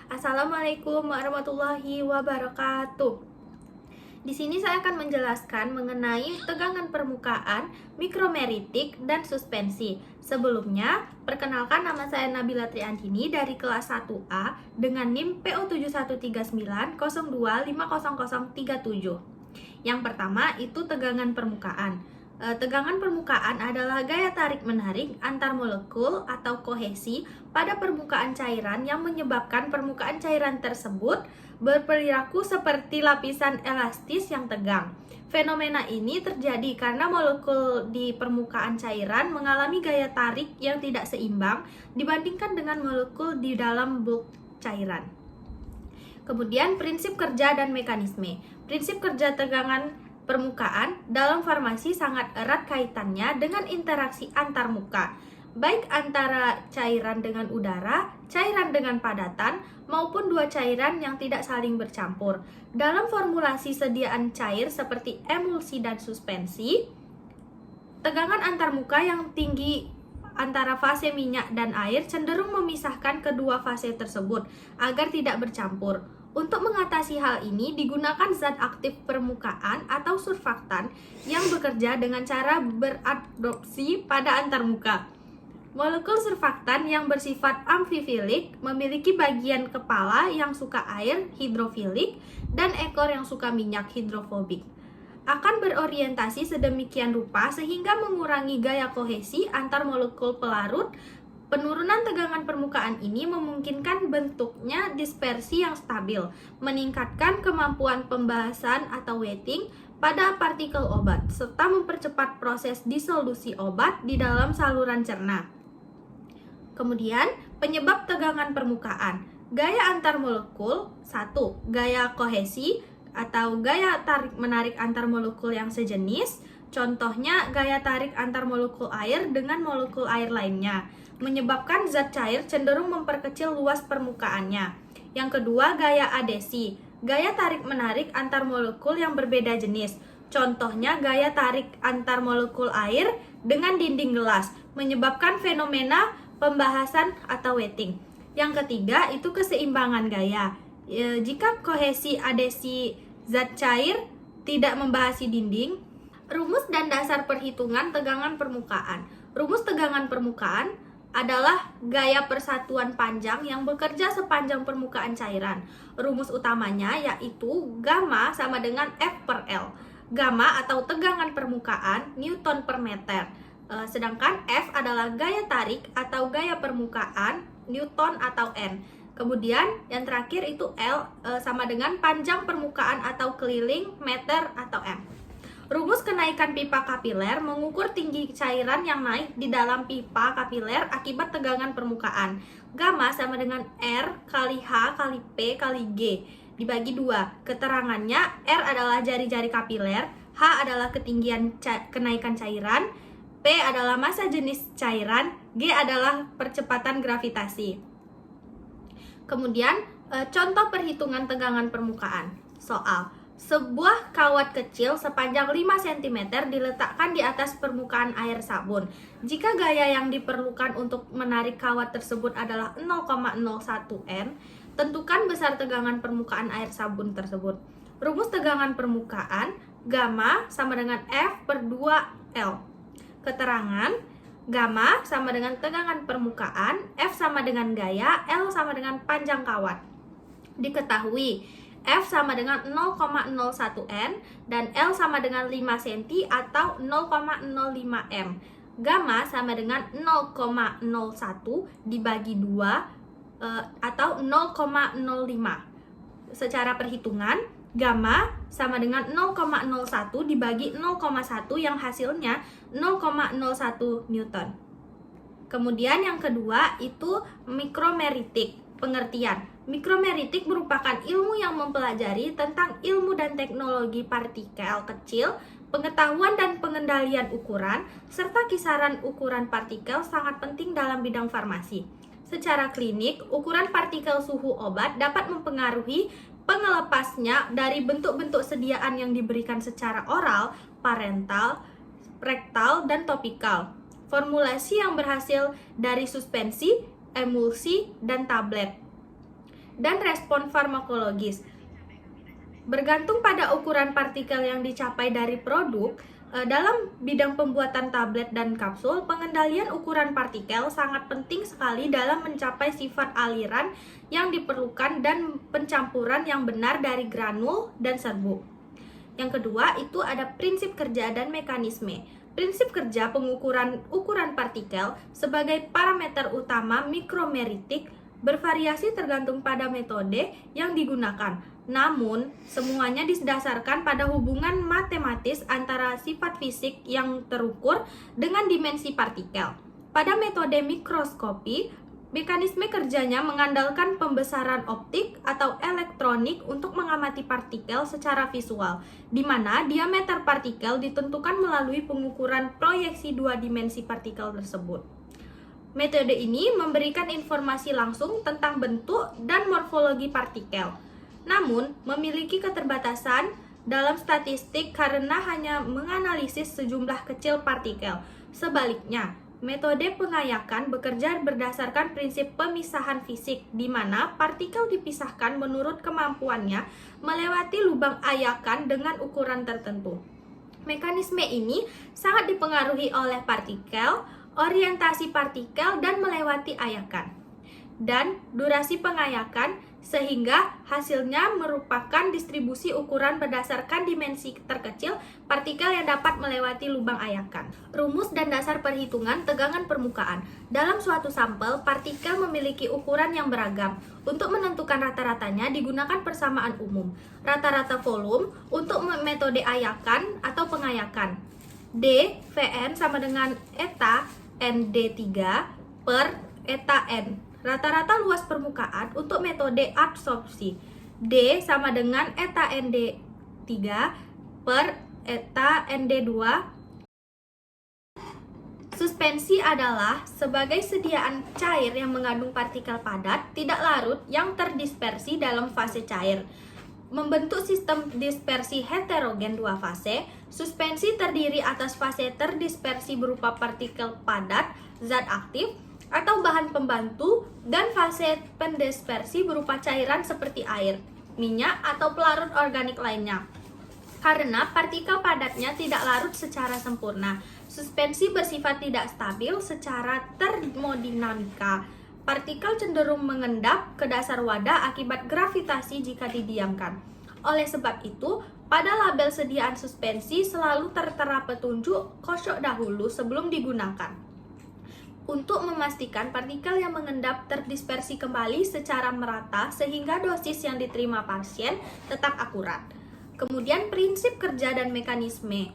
Assalamualaikum warahmatullahi wabarakatuh. Di sini saya akan menjelaskan mengenai tegangan permukaan, mikromeritik, dan suspensi. Sebelumnya, perkenalkan nama saya Nabila Triantini dari kelas 1A dengan NIM PO713902500037. Yang pertama itu tegangan permukaan. Tegangan permukaan adalah gaya tarik-menarik antar molekul atau kohesi pada permukaan cairan yang menyebabkan permukaan cairan tersebut berperilaku seperti lapisan elastis yang tegang. Fenomena ini terjadi karena molekul di permukaan cairan mengalami gaya tarik yang tidak seimbang dibandingkan dengan molekul di dalam bulk cairan. Kemudian prinsip kerja dan mekanisme. Prinsip kerja tegangan permukaan dalam farmasi sangat erat kaitannya dengan interaksi antar muka, baik antara cairan dengan udara, cairan dengan padatan, maupun dua cairan yang tidak saling bercampur. Dalam formulasi sediaan cair seperti emulsi dan suspensi, tegangan antar muka yang tinggi antara fase minyak dan air cenderung memisahkan kedua fase tersebut agar tidak bercampur. Untuk mengatasi hal ini digunakan zat aktif permukaan atau surfaktan yang bekerja dengan cara beradopsi pada antarmuka. Molekul surfaktan yang bersifat amfifilik memiliki bagian kepala yang suka air, hidrofilik, dan ekor yang suka minyak, hidrofobik. Akan berorientasi sedemikian rupa sehingga mengurangi gaya kohesi antar molekul pelarut. Penurunan tegangan permukaan ini memungkinkan bentuknya dispersi yang stabil, meningkatkan kemampuan pembahasan atau wetting pada partikel obat, serta mempercepat proses disolusi obat di dalam saluran cerna. Kemudian, penyebab tegangan permukaan. Gaya antar molekul. 1. Gaya kohesi atau gaya tarik-menarik antar molekul yang sejenis. Contohnya, gaya tarik antar molekul air dengan molekul air lainnya, menyebabkan zat cair cenderung memperkecil luas permukaannya. Yang kedua, gaya adesi. Gaya tarik-menarik antar molekul yang berbeda jenis. Contohnya, gaya tarik antar molekul air dengan dinding gelas, menyebabkan fenomena pembahasan atau wetting. Yang ketiga, itu keseimbangan gaya. Jika kohesi adesi zat cair tidak membahasi dinding. Rumus dan dasar perhitungan tegangan permukaan. Rumus tegangan permukaan adalah gaya persatuan panjang yang bekerja sepanjang permukaan cairan. Rumus utamanya yaitu gamma sama dengan F per L. Gamma atau tegangan permukaan Newton per meter. Sedangkan F adalah gaya tarik atau gaya permukaan Newton atau N. Kemudian yang terakhir itu L sama dengan panjang permukaan atau keliling meter atau M. Rumus kenaikan pipa kapiler mengukur tinggi cairan yang naik di dalam pipa kapiler akibat tegangan permukaan. Gamma sama dengan R kali H kali P kali G dibagi 2. Keterangannya, R adalah jari-jari kapiler, H adalah ketinggian kenaikan cairan, P adalah massa jenis cairan, G adalah percepatan gravitasi. Kemudian, contoh perhitungan tegangan permukaan. Soal. Sebuah kawat kecil sepanjang 5 cm diletakkan di atas permukaan air sabun. Jika gaya yang diperlukan untuk menarik kawat tersebut adalah 0,01 N, tentukan besar tegangan permukaan air sabun tersebut. Rumus tegangan permukaan, gamma sama dengan F per 2L. Keterangan, gamma sama dengan tegangan permukaan, F sama dengan gaya, L sama dengan panjang kawat. Diketahui, F sama dengan 0,01 N dan L sama dengan 5 cm atau 0,05 M. Gamma sama dengan 0,01 dibagi 2 atau 0,05. Secara perhitungan, gamma sama dengan 0,01 dibagi 0,1 yang hasilnya 0,01 Newton. Kemudian yang kedua itu mikromeritik. Pengertian. Mikromeritik merupakan ilmu yang mempelajari tentang ilmu dan teknologi partikel kecil, pengetahuan dan pengendalian ukuran, serta kisaran ukuran partikel sangat penting dalam bidang farmasi. Secara klinik, ukuran partikel suhu obat dapat mempengaruhi pengelepasnya dari bentuk-bentuk sediaan yang diberikan secara oral, parental, rektal, dan topikal. Formulasi yang berhasil dari suspensi, emulsi, dan tablet. dan respon farmakologis. Bergantung pada ukuran partikel yang dicapai dari produk, dalam bidang pembuatan tablet dan kapsul, pengendalian ukuran partikel sangat penting sekali dalam mencapai sifat aliran yang diperlukan dan pencampuran yang benar dari granul dan serbuk. Yang kedua, itu ada prinsip kerja dan mekanisme. Prinsip kerja pengukuran ukuran partikel sebagai parameter utama mikromeritik bervariasi tergantung pada metode yang digunakan. Namun, semuanya didasarkan pada hubungan matematis antara sifat fisik yang terukur dengan dimensi partikel. Pada metode mikroskopi, mekanisme kerjanya mengandalkan pembesaran optik atau elektronik untuk mengamati partikel secara visual, di mana diameter partikel ditentukan melalui pengukuran proyeksi dua dimensi partikel tersebut. Metode ini memberikan informasi langsung tentang bentuk dan morfologi partikel, namun memiliki keterbatasan dalam statistik karena hanya menganalisis sejumlah kecil partikel. Sebaliknya, metode pengayakan bekerja berdasarkan prinsip pemisahan fisik, di mana partikel dipisahkan menurut kemampuannya melewati lubang ayakan dengan ukuran tertentu. Mekanisme ini sangat dipengaruhi oleh partikel, orientasi partikel, dan melewati ayakan, dan durasi pengayakan, sehingga hasilnya merupakan distribusi ukuran berdasarkan dimensi terkecil partikel yang dapat melewati lubang ayakan. Rumus dan dasar perhitungan tegangan permukaan. Dalam suatu sampel, partikel memiliki ukuran yang beragam. Untuk menentukan rata-ratanya digunakan persamaan umum. Rata-rata volume untuk metode ayakan atau pengayakan. D, Vn sama dengan eta Nd3 per eta N. Rata-rata luas permukaan untuk metode adsorpsi. D sama dengan eta Nd3 per eta Nd2. Suspensi adalah sebagai sediaan cair yang mengandung partikel padat, tidak larut, yang terdispersi dalam fase cair. Membentuk sistem dispersi heterogen dua fase. Suspensi terdiri atas fase terdispersi berupa partikel padat, zat aktif, atau bahan pembantu, dan fase pendispersi berupa cairan seperti air, minyak, atau pelarut organik lainnya. Karena partikel padatnya tidak larut secara sempurna, suspensi bersifat tidak stabil secara termodinamika. Partikel cenderung mengendap ke dasar wadah akibat gravitasi jika didiamkan. Oleh sebab itu, pada label sediaan suspensi selalu tertera petunjuk kosok dahulu sebelum digunakan, untuk memastikan partikel yang mengendap terdispersi kembali secara merata sehingga dosis yang diterima pasien tetap akurat. Kemudian prinsip kerja dan mekanisme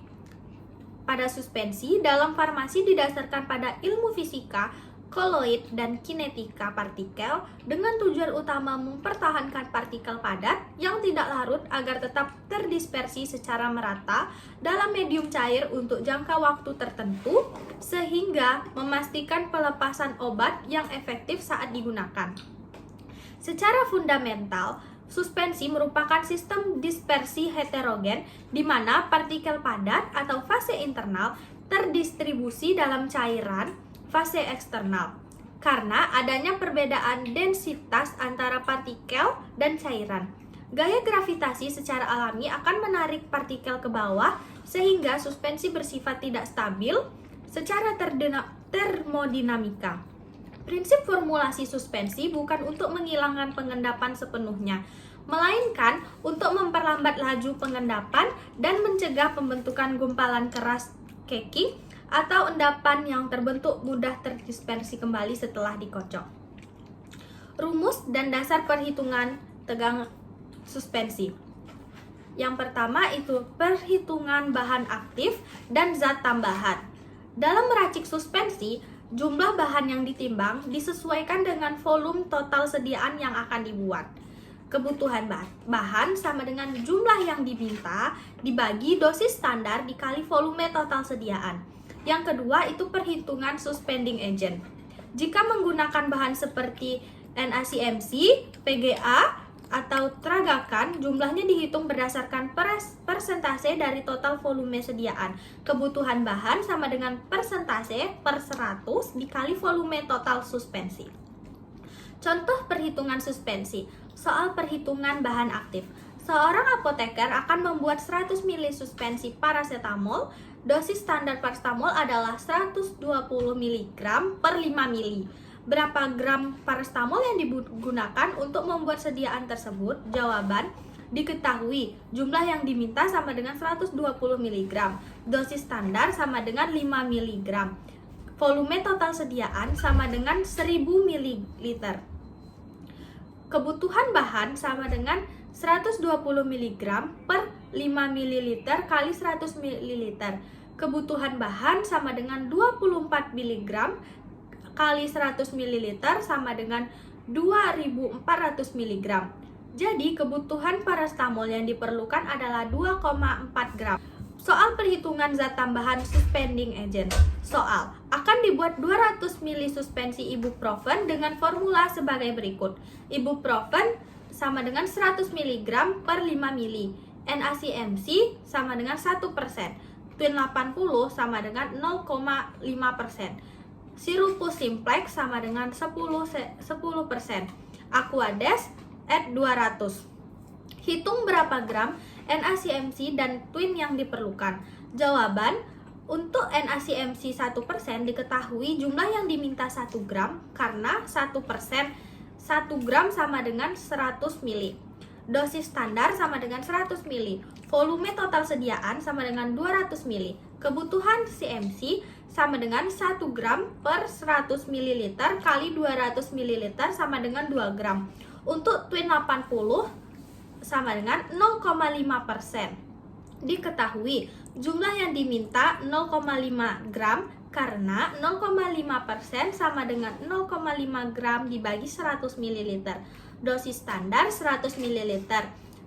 pada suspensi dalam farmasi didasarkan pada ilmu fisika, koloid, dan kinetika partikel dengan tujuan utama mempertahankan partikel padat yang tidak larut agar tetap terdispersi secara merata dalam medium cair untuk jangka waktu tertentu, sehingga memastikan pelepasan obat yang efektif saat digunakan. Secara fundamental, suspensi merupakan sistem dispersi heterogen di mana partikel padat atau fase internal terdistribusi dalam cairan fase eksternal. Karena adanya perbedaan densitas antara partikel dan cairan, gaya gravitasi secara alami akan menarik partikel ke bawah sehingga suspensi bersifat tidak stabil secara termodinamika. Prinsip formulasi suspensi bukan untuk menghilangkan pengendapan sepenuhnya, melainkan untuk memperlambat laju pengendapan dan mencegah pembentukan gumpalan keras keki atau endapan yang terbentuk mudah terdispersi kembali setelah dikocok. Rumus dan dasar perhitungan tegangan suspensi. Yang pertama itu perhitungan bahan aktif dan zat tambahan. Dalam meracik suspensi, jumlah bahan yang ditimbang disesuaikan dengan volume total sediaan yang akan dibuat. Kebutuhan bahan sama dengan jumlah yang diminta dibagi dosis standar dikali volume total sediaan. Yang kedua itu perhitungan suspending agent. Jika menggunakan bahan seperti NaCmC, PGA, atau tragakan, jumlahnya dihitung berdasarkan persentase dari total volume sediaan. Kebutuhan bahan sama dengan persentase per 100 dikali volume total suspensi. Contoh perhitungan suspensi. Soal perhitungan bahan aktif. Seorang apoteker akan membuat 100 ml suspensi paracetamol. Dosis standar paracetamol adalah 120 mg per 5 ml. Berapa gram paracetamol yang digunakan untuk membuat sediaan tersebut? Jawaban: diketahui. Jumlah yang diminta sama dengan 120 mg. Dosis standar sama dengan 5 mg. Volume total sediaan sama dengan 1000 ml. Kebutuhan bahan sama dengan 120 mg per 5 ml kali 100 ml. Kebutuhan bahan sama dengan 24 mg kali 100 ml sama dengan 2400 mg. Jadi kebutuhan paracetamol yang diperlukan adalah 2,4 gram. Soal perhitungan zat tambahan suspending agent. Soal, akan dibuat 200 ml suspensi ibuprofen dengan formula sebagai berikut. Ibuprofen sama dengan 100 mg per 5 ml. NaCMC sama dengan 1%. Twin 80 sama dengan 0,5%. Sirupus simplex sama dengan 10%. Aquades at 200. Hitung berapa gram NaCMC dan twin yang diperlukan. Jawaban: untuk NaCMC 1% diketahui jumlah yang diminta 1 gram karena 1% 1 gram sama dengan 100 ml. Dosis standar sama dengan 100 ml. Volume total sediaan sama dengan 200 ml. Kebutuhan CMC sama dengan 1 gram per 100 ml kali 200 ml sama dengan 2 gram. Untuk twin 80 sama dengan 0,5%. Diketahui jumlah yang diminta 0,5 gram karena 0,5% sama dengan 0,5 gram dibagi 100 ml. Dosis standar 100 ml.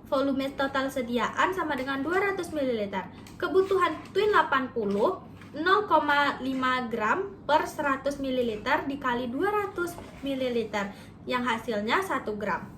Volume total sediaan sama dengan 200 ml. Kebutuhan twin 80 0,5 gram per 100 ml dikali 200 ml yang hasilnya 1 gram.